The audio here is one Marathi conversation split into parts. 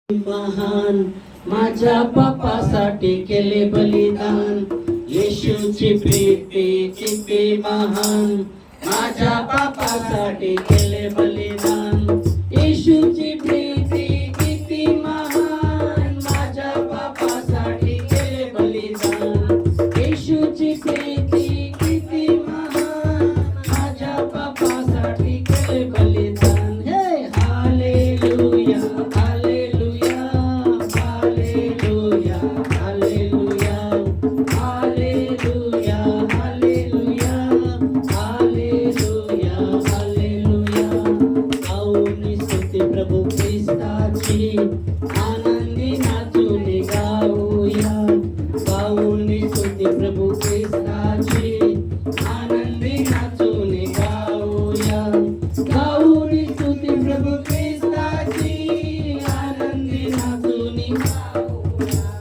महान माझ्या बापासाठी केले बलिदान. येशूची प्रीती किती महान, माझ्या बापासाठी केले बलिदान. येशूची प्रीती किती महान, माझ्या बापासाठी केले बलिदान. येशूची प्रीती किती महान, माझ्या बापासाठी केले बलिदान. हे हालेलुया हालेलुया हालेलुया हालेलुया हालेलुया हालेलुया हालेलुया हालेलुया. गाऊनी स्तुती प्रभू ख्रिस्ताची, आनंदी नाचून गाऊया. गाऊनी स्तुती प्रभू ख्रिस्ताची, आनंदी नाचून गाऊया. गाऊनी स्तुती प्रभू ख्रिस्ताची, आनंदी नाचून गाऊया.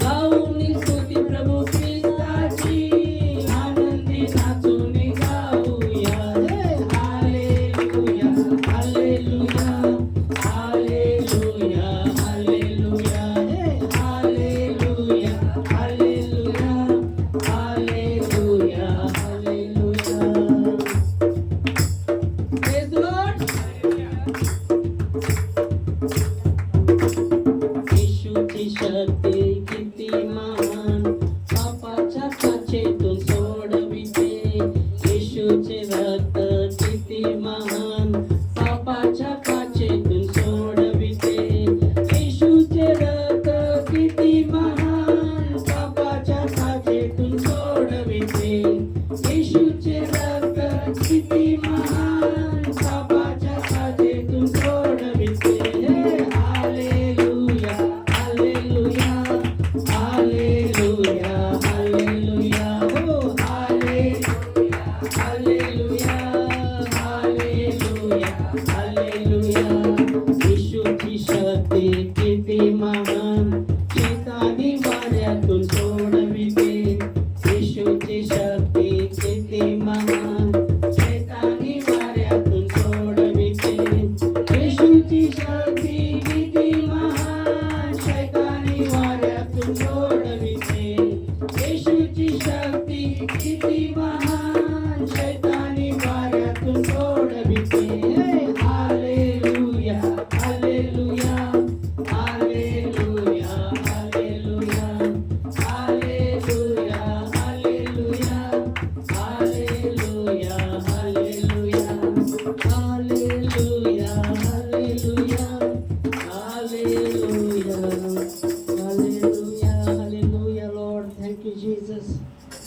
गाऊनी स्तुती प्रभू ख्रिस्ताची, आनंदी नाचून गाऊया. हालेलुया हालेलुया हालेलुया हालेलुया हालेलुया हालेलुया हालेलुया हालेलुया. Praise the Lord. येशूची शक्ती किती महान, पापाच्या काचेतून सोडविते. येशूचे रक्त किती महान, पापाच्या काचेतून सोडविते. येशूचे रक्त किती महान, पापाच्या काचेतून सोडविते. येशूचे रक्त किती महान, पापाच्या काचेतून सोडविते. हालेलुया हालेलुया हालेलुया हालेलुया हो हालेलुया हालेलुया हालेलुया हालेलुया. येशूची शक्ती किती महान, शैतानी वाऱ्यातून सोडविते. येशूची शक्ती किती महान, शैतानी वाऱ्यातून सोडविते. येशूची शक्ती किती महान, शैतानी वाऱ्यातून सोडविते. येशूची शक्ती किती महान, शैतानी वाऱ्यातून सोडविते. हालेलुया हालेलुया हालेलुया हालेलुया हालेलुया हालेलुया हालेलुया हालेलुया हालेलुया हालेलुया हालेलुया हालेलुया हालेलुया. Lord, thank you Jesus.